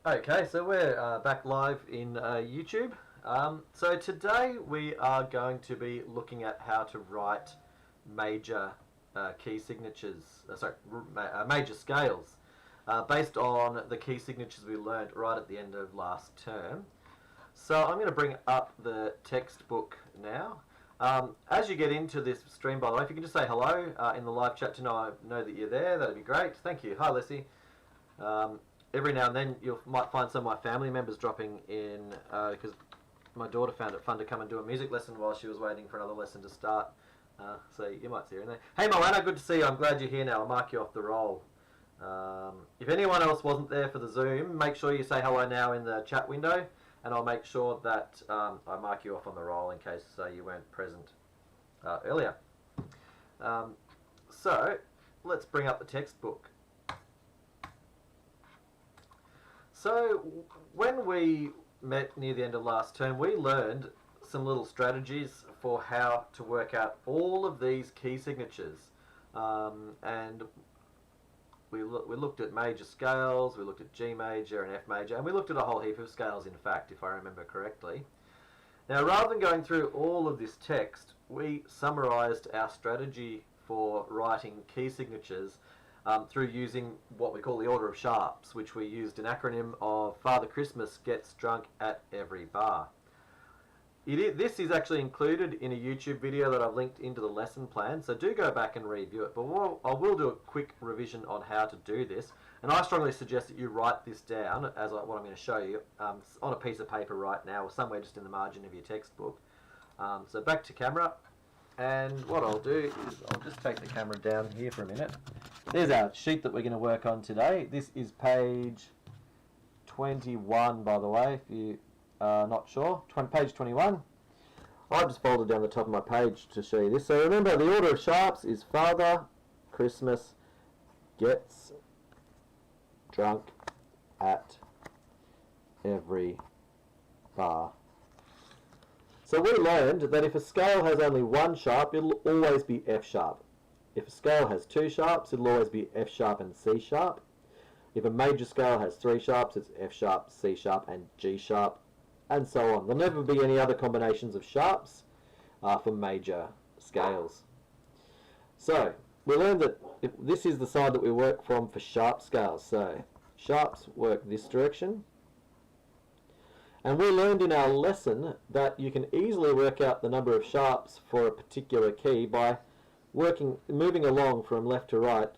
Okay, so we're back live in YouTube. So today we are going to be looking at how to write major key signatures, major scales, based on the key signatures we learned right at the end of last term. So I'm going to bring up the textbook now. As you get into this stream, by the way, if you can just say hello in the live chat to know that you're there, that'd be great. Thank you. Hi, Leslie. Every now and then you might find some of my family members dropping in because my daughter found it fun to come and do a music lesson while she was waiting for another lesson to start. So you might see her in there. Hey Moana, good to see you. I'm glad you're here now. I'll mark you off the roll. If anyone else wasn't there for the Zoom, make sure you say hello now in the chat window, and I'll make sure that I mark you off on the roll in case you weren't present earlier. So let's bring up the textbook. So when we met near the end of last term, we learned some little strategies for how to work out all of these key signatures. And we looked at major scales, we looked at G major and F major, and we looked at a whole heap of scales, in fact, if I remember correctly. Now, rather than going through all of this text, we summarized our strategy for writing key signatures through using what we call the order of sharps, which we used an acronym of Father Christmas gets drunk at every bar. This is actually included in a YouTube video that I've linked into the lesson plan, so do go back and review it. But I will do a quick revision on how to do this, and I strongly suggest that you write this down as what I'm going to show you on a piece of paper right now, or somewhere just in the margin of your textbook. So back to camera, and what I'll do is I'll just take the camera down here for a minute. There's our sheet that we're going to work on today. This is page 21, by the way, if you are not sure. Page 21. I've just folded down the top of my page to show you this. So remember, the order of sharps is Father Christmas gets drunk at every bar. So we learned that if a scale has only one sharp, it'll always be F sharp. If a scale has two sharps, it'll always be F sharp and C sharp. If a major scale has three sharps, it's F sharp, C sharp, and G sharp, and so on. There'll never be any other combinations of sharps for major scales. So we learned that this is the side that we work from for sharp scales. So sharps work this direction. And we learned in our lesson that you can easily work out the number of sharps for a particular key by moving along from left to right,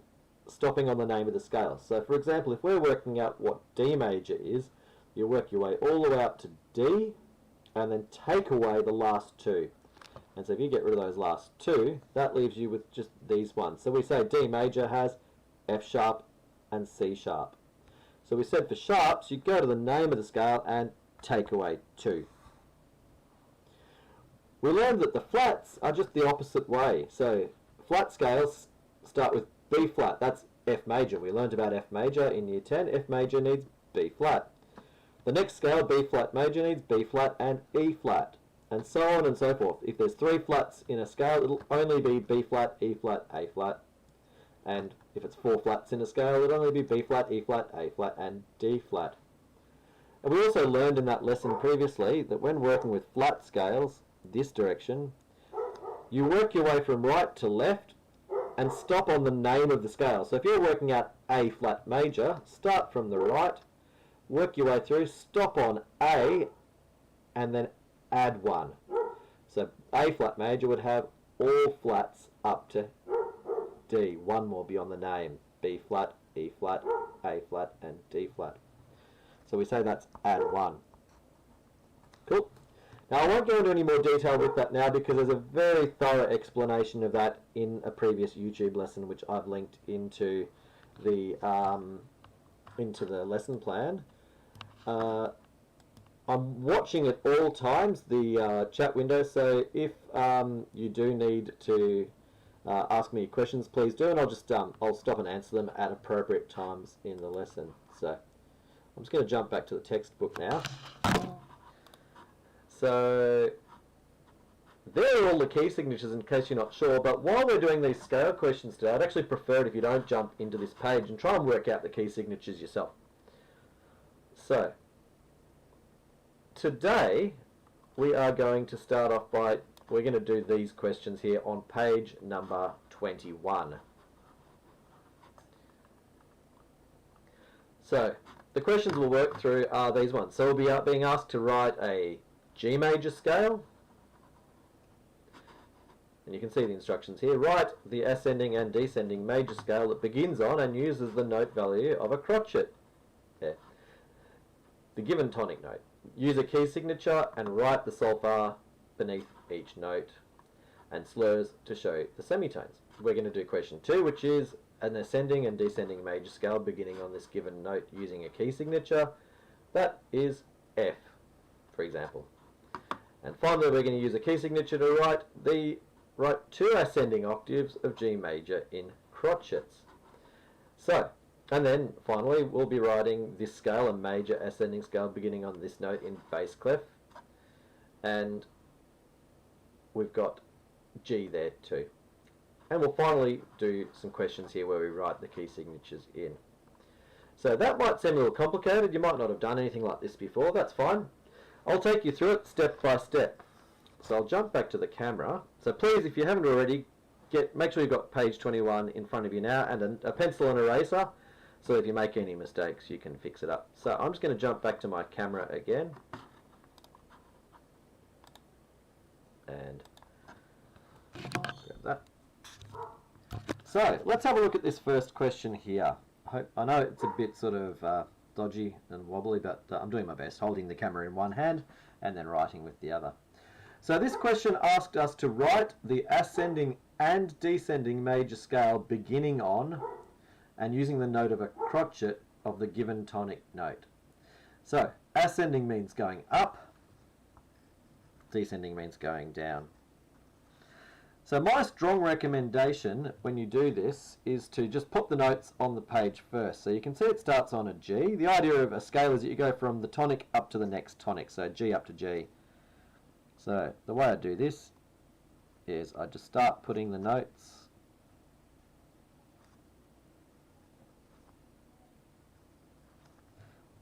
stopping on the name of the scale. So for example, if we're working out what D major is, you work your way all the way up to D, and then take away the last two. And so if you get rid of those last two, that leaves you with just these ones. So we say D major has F sharp and C sharp. So we said for sharps, you go to the name of the scale and take away two. We learned that the flats are just the opposite way. So flat scales start with B flat. That's F major. We learned about F major in year 10. F major needs B flat. The next scale, B flat major, needs B flat and E flat, and so on and so forth. If there's three flats in a scale, it'll only be B flat, E flat, A flat. And if it's four flats in a scale, it'll only be B flat, E flat, A flat, and D flat. And we also learned in that lesson previously that when working with flat scales, this direction, you work your way from right to left and stop on the name of the scale. So if you're working out A flat major, start from the right, work your way through, stop on A, and then add one. So A flat major would have all flats up to D, one more beyond the name, B flat, E flat, A flat, and D flat. So we say that's add one. Cool. Now I won't go into any more detail with that now because there's a very thorough explanation of that in a previous YouTube lesson which I've linked into the lesson plan. I'm watching at all times the chat window, so if you do need to ask me questions, please do, and I'll just I'll stop and answer them at appropriate times in the lesson. So I'm just going to jump back to the textbook now. So there are all the key signatures in case you're not sure, but while we're doing these scale questions today, I'd actually prefer it if you don't jump into this page and try and work out the key signatures yourself. So, today we are going to start off by, we're going to do these questions here on page number 21. So, the questions we'll work through are these ones. So we'll be being asked to write a G major scale. And you can see the instructions here. Write the ascending and descending major scale that begins on and uses the note value of a crotchet. Yeah. The given tonic note. Use a key signature and write the solfa beneath each note and slurs to show the semitones. We're going to do question 2, which is an ascending and descending major scale beginning on this given note using a key signature. That is F, for example. And finally, we're going to use a key signature to write 2 ascending octaves of G major in crotchets. So, and then finally we'll be writing this scale, a major ascending scale beginning on this note in bass clef, and we've got G there too. And we'll finally do some questions here where we write the key signatures in. So that might seem a little complicated. You might not have done anything like this before. That's fine. I'll take you through it step by step. So I'll jump back to the camera. So please, if you haven't already, make sure you've got page 21 in front of you now and a pencil and eraser, so if you make any mistakes you can fix it up. So I'm just going to jump back to my camera again. And grab that. So let's have a look at this first question here. I know it's a bit sort of dodgy and wobbly, but I'm doing my best, holding the camera in one hand and then writing with the other. So this question asked us to write the ascending and descending major scale beginning on and using the note of a crotchet of the given tonic note. So ascending means going up, descending means going down. So my strong recommendation when you do this is to just put the notes on the page first. So you can see it starts on a G. The idea of a scale is that you go from the tonic up to the next tonic, so G up to G. So the way I do this is I just start putting the notes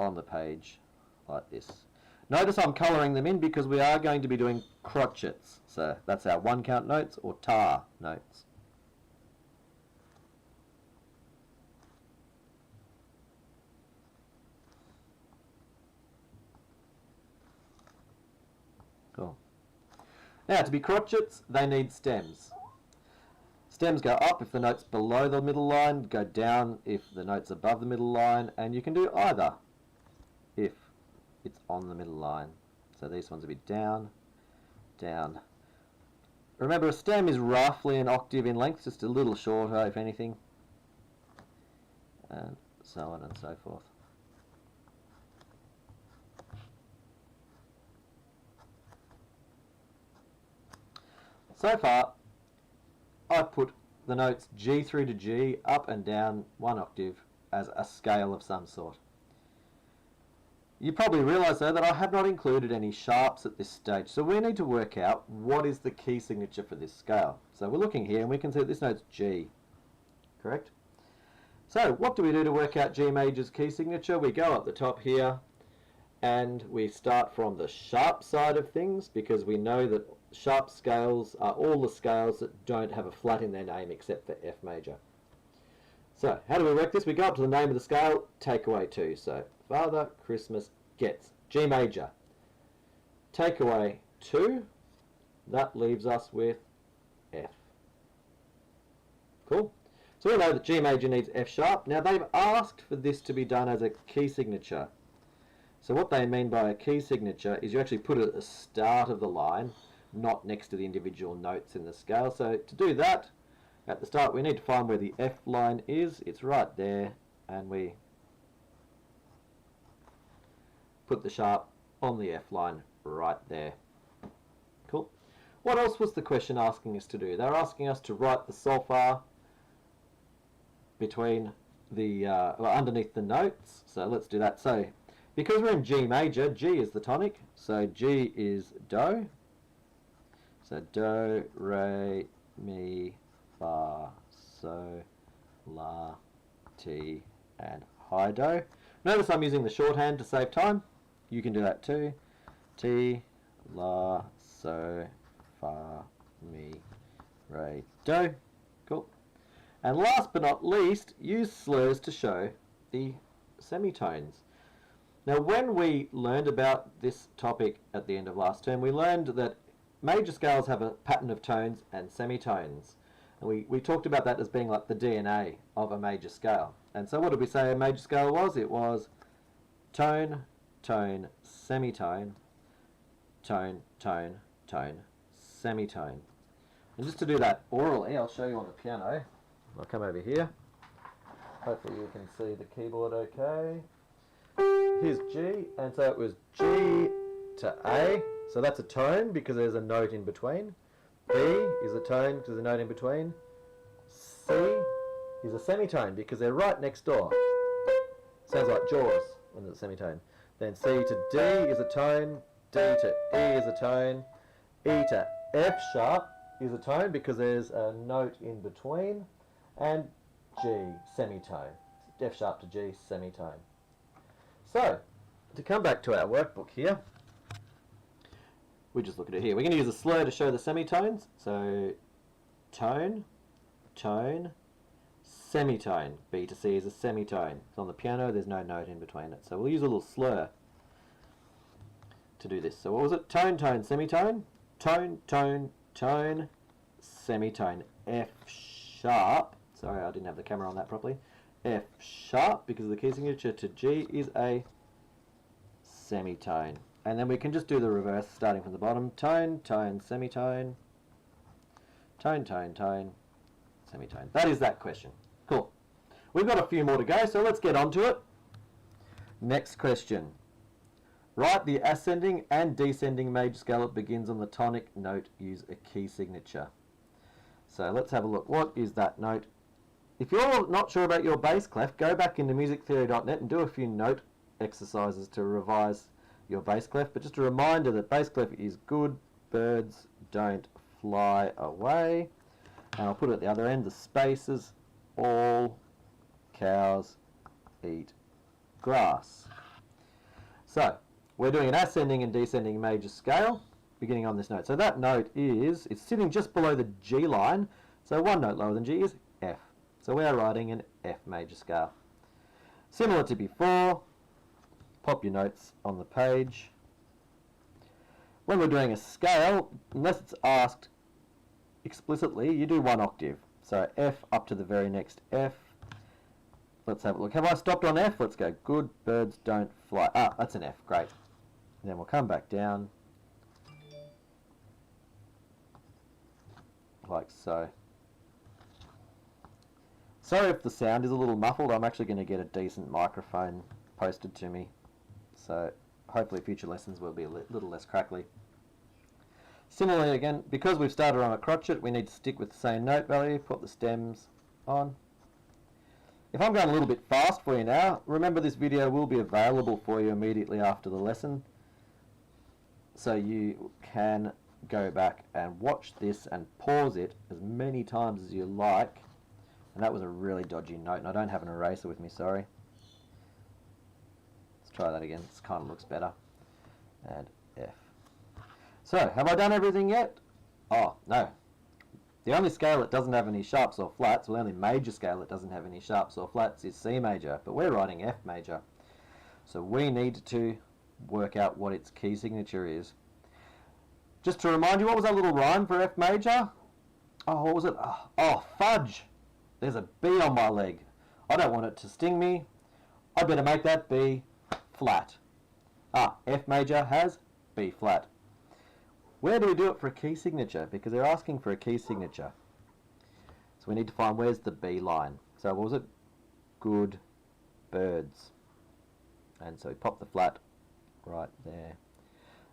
on the page like this. Notice I'm colouring them in because we are going to be doing crotchets. So that's our 1 count notes or tar notes. Cool. Now to be crotchets, they need stems. Stems go up if the note's below the middle line, go down if the note's above the middle line, and you can do either if it's on the middle line. So these ones will be down, down. Remember, a stem is roughly an octave in length, just a little shorter if anything, and so on and so forth. So far, I've put the notes G through to G, up and down 1 octave, as a scale of some sort. You probably realise though that I have not included any sharps at this stage, so we need to work out what is the key signature for this scale. So we're looking here and we can see that this note's G, correct? So what do we do to work out G major's key signature? We go up the top here and we start from the sharp side of things because we know that sharp scales are all the scales that don't have a flat in their name except for F major. So how do we work this? We go up to the name of the scale, take away 2. So Father Christmas gets G major. Take away 2. That leaves us with F. Cool. So we know that G major needs F sharp. Now they've asked for this to be done as a key signature. So what they mean by a key signature is you actually put it at the start of the line, not next to the individual notes in the scale. So to do that, at the start we need to find where the F line is. It's right there, and we put the sharp on the F line right there. Cool. What else was the question asking us to do? They were asking us to write the solfa between the underneath the notes. So let's do that. So because we're in G major, G is the tonic, so G is do. So do, re, mi, fa, so, la, ti, and high do. Notice I'm using the shorthand to save time. You can do that too. Ti, la, so, fa, mi, re, do. Cool. And last but not least, use slurs to show the semitones. Now, when we learned about this topic at the end of last term, we learned that major scales have a pattern of tones and semitones. And we talked about that as being like the DNA of a major scale. And so what did we say a major scale was? It was tone, tone, semitone, tone, tone, tone, semitone. And just to do that orally, I'll show you on the piano. I'll come over here. Hopefully you can see the keyboard okay. Here's G, and so it was G to A. So that's a tone because there's a note in between. B is a tone because there's a note in between. C is a semitone because they're right next door. Sounds like Jaws when there's a semitone. Then C to D is a tone. D to E is a tone. E to F sharp is a tone because there's a note in between. And G, semitone. F sharp to G, semitone. So, to come back to our workbook here, we just look at it here. We're going to use a slur to show the semitones. So, tone, tone, semitone. B to C is a semitone. So on the piano, there's no note in between it. So we'll use a little slur to do this. So what was it? Tone, tone, semitone. Tone, tone, tone, semitone. F sharp. Sorry, I didn't have the camera on that properly. F sharp, because the key signature to G is a semitone. And then we can just do the reverse starting from the bottom. Tone, tone, semitone. Tone, tone, tone, semitone. That is that question. Cool. We've got a few more to go, so let's get on to it. Next question. Write the ascending and descending major scale that begins on the tonic note. Use a key signature. So let's have a look. What is that note? If you're not sure about your bass clef, go back into musictheory.net and do a few note exercises to revise your bass clef. But just a reminder that bass clef is good birds don't fly away. And I'll put it at the other end, the spaces, all cows eat grass. So, we're doing an ascending and descending major scale beginning on this note. So that note is, it's sitting just below the G line. So one note lower than G is F. So we are writing an F major scale. Similar to before, pop your notes on the page. When we're doing a scale, unless it's asked explicitly, you do one octave. So F up to the very next F. Let's have a look. Have I stopped on F? Let's go. Good birds don't fly. Ah, that's an F. Great. And then we'll come back down. Like so. Sorry if the sound is a little muffled. I'm actually going to get a decent microphone posted to me. So hopefully future lessons will be a little less crackly. Similarly again, because we've started on a crotchet, we need to stick with the same note value, put the stems on. If I'm going a little bit fast for you now, remember this video will be available for you immediately after the lesson. So you can go back and watch this and pause it as many times as you like. And that was a really dodgy note, and I don't have an eraser with me, sorry. Let's try that again, this kind of looks better. And F. So, have I done everything yet? Oh, no. The only scale that doesn't have any sharps or flats, well, the only major scale that doesn't have any sharps or flats is C major, but we're writing F major. So we need to work out what its key signature is. Just to remind you, what was that little rhyme for F major? Oh, what was it? Oh, fudge! There's a B on my leg. I don't want it to sting me. I better make that B flat. Ah, F major has B flat. Where do we do it for a key signature? Because they're asking for a key signature. So we need to find where's the B line. So what was it? Good birds. And so we pop the flat right there.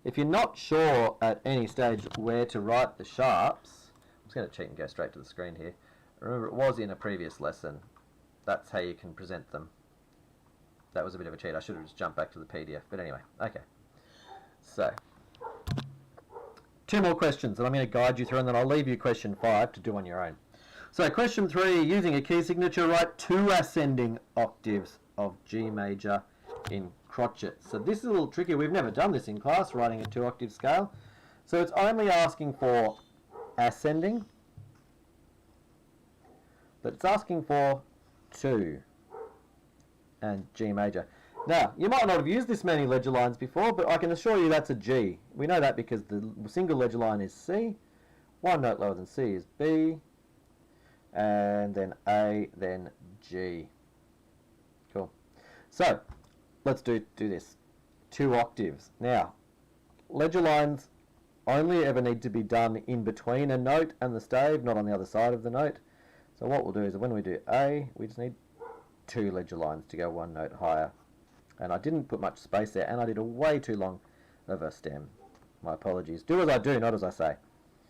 If you're not sure at any stage where to write the sharps, I'm just going to cheat and go straight to the screen here. Remember, it was in a previous lesson. That's how you can present them. That was a bit of a cheat. I should have just jumped back to the PDF. But anyway, okay. So, 2 more questions that I'm going to guide you through, and then I'll leave you question 5 to do on your own. So, question 3, using a key signature, write 2 ascending octaves of G major in crotchet. So this is a little tricky. We've never done this in class, writing a 2-octave scale. So it's only asking for ascending, but it's asking for 2 and G major. Now, you might not have used this many ledger lines before, but I can assure you that's a G. We know that because the single ledger line is C, 1 note lower than C is B, and then A, then G. Cool. So, let's do this. 2 octaves. Now, ledger lines only ever need to be done in between a note and the stave, not on the other side of the note. So what we'll do is when we do A, we just need 2 ledger lines to go 1 note higher. And I didn't put much space there, and I did a way too long of a stem. My apologies. Do as I do, not as I say.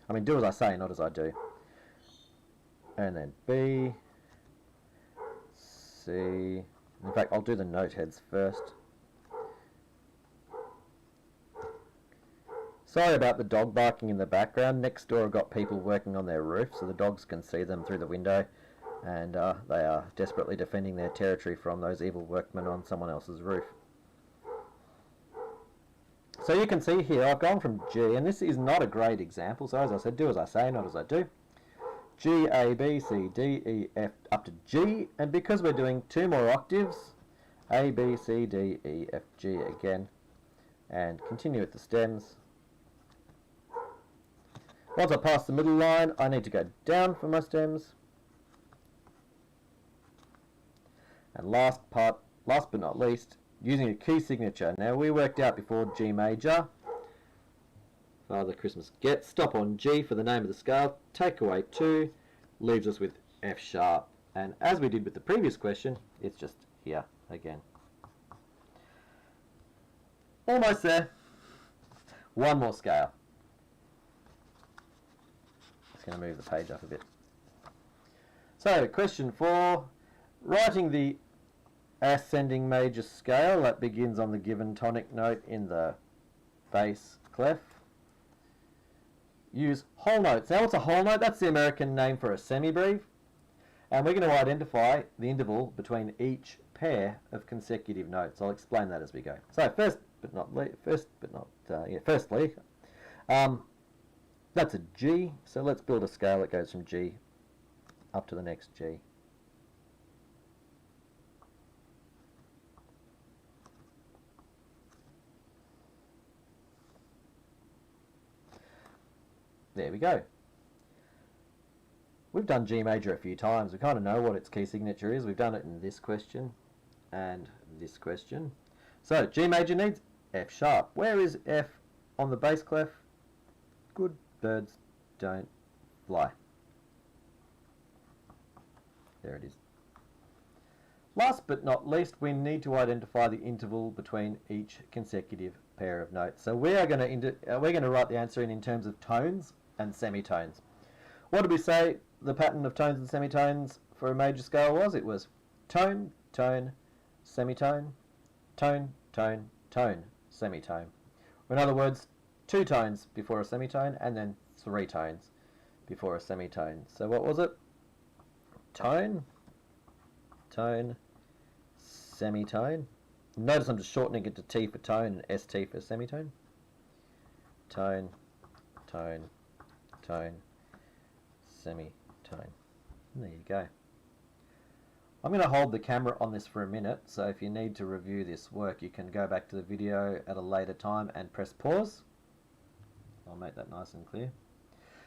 I mean, do as I say, not as I do. And then B, C. In fact, I'll do the note heads first. Sorry about the dog barking in the background. Next door I've got people working on their roof, so the dogs can see them through the window. And they are desperately defending their territory from those evil workmen on someone else's roof. So you can see here I've gone from G, and this is not a great example, so as I said, do as I say, not as I do. G, A, B, C, D, E, F, up to G, and because we're doing 2 more octaves, A, B, C, D, E, F, G again, and continue with the stems. Once I pass the middle line, I need to go down for my stems. And last but not least, using a key signature. Now we worked out before G major, Father Christmas, get stop on G for the name of the scale, take away 2, leaves us with F sharp. And as we did with the previous question, it's just here again. Almost there. One more scale. Just going to move the page up a bit. So, question 4. Writing the ascending major scale that begins on the given tonic note in the bass clef. Use whole notes. Now what's a whole note? That's the American name for a semibreve. And we're going to identify the interval between each pair of consecutive notes. I'll explain that as we go. So firstly, that's a G. So let's build a scale that goes from G up to the next G. There we go. We've done G major a few times. We kind of know what its key signature is. We've done it in this question and this question. So G major needs F sharp. Where is F on the bass clef? Good birds don't fly. There it is. Last but not least, we need to identify the interval between each consecutive pair of notes. So we're going to write the answer in terms of tones and semitones. What did we say the pattern of tones and semitones for a major scale was? It was tone, tone, semitone, tone, tone, tone, semitone. Or in other words, 2 tones before a semitone and then 3 tones before a semitone. So what was it? Tone, tone, semitone. Notice I'm just shortening it to T for tone and ST for semitone. Tone, tone, tone, semitone. There you go. I'm going to hold the camera on this for a minute, so if you need to review this work, you can go back to the video at a later time and press pause. I'll make that nice and clear.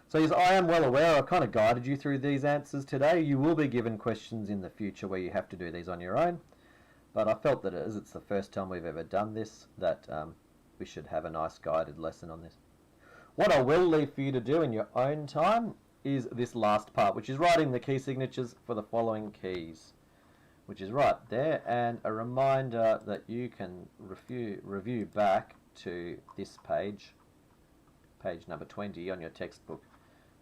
So yes, I am well aware I've kind of guided you through these answers today. You will be given questions in the future where you have to do these on your own. But I felt that as it's the first time we've ever done this, that we should have a nice guided lesson on this. What I will leave for you to do in your own time is this last part, which is writing the key signatures for the following keys, which is right there, and a reminder that you can review back to this page, page number 20 on your textbook,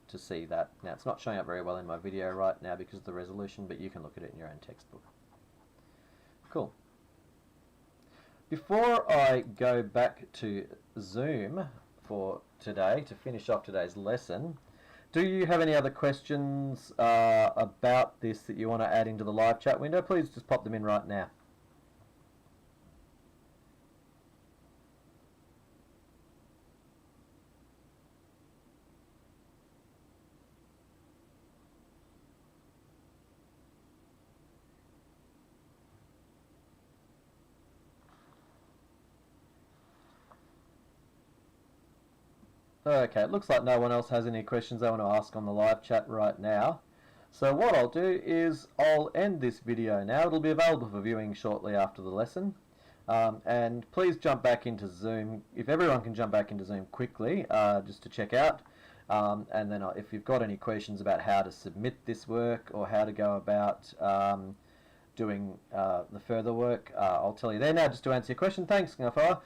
to see that. Now it's not showing up very well in my video right now because of the resolution, but you can look at it in your own textbook. Cool. Before I go back to Zoom for today to finish off today's lesson, do you have any other questions about this that you want to add into the live chat window? Please just pop them in right now. Okay, it looks like no one else has any questions they want to ask on the live chat right now. So what I'll do is I'll end this video now. It'll be available for viewing shortly after the lesson. And please jump back into Zoom. If everyone can jump back into Zoom quickly, just to check out. And then if you've got any questions about how to submit this work or how to go about doing the further work, I'll tell you there now just to answer your question. Thanks, Ngafara.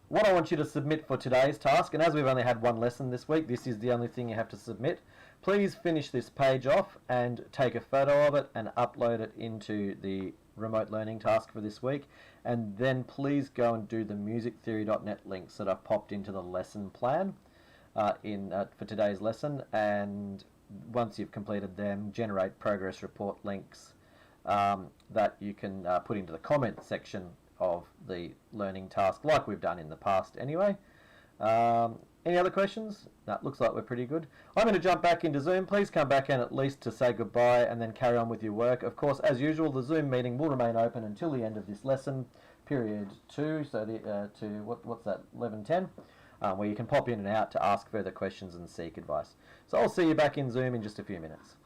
What I want you to submit for today's task, and as we've only had one lesson this week, this is the only thing you have to submit. Please finish this page off and take a photo of it and upload it into the remote learning task for this week. And then please go and do the musictheory.net links that I've popped into the lesson plan for today's lesson. And once you've completed them, generate progress report links that you can put into the comment section of the learning task, like we've done in the past anyway. Any other questions? No, it looks like we're pretty good. I'm going to jump back into Zoom. Please come back in at least to say goodbye and then carry on with your work. Of course, as usual, the Zoom meeting will remain open until the end of this lesson, period 2, so what's that, 11:10, where you can pop in and out to ask further questions and seek advice. So I'll see you back in Zoom in just a few minutes.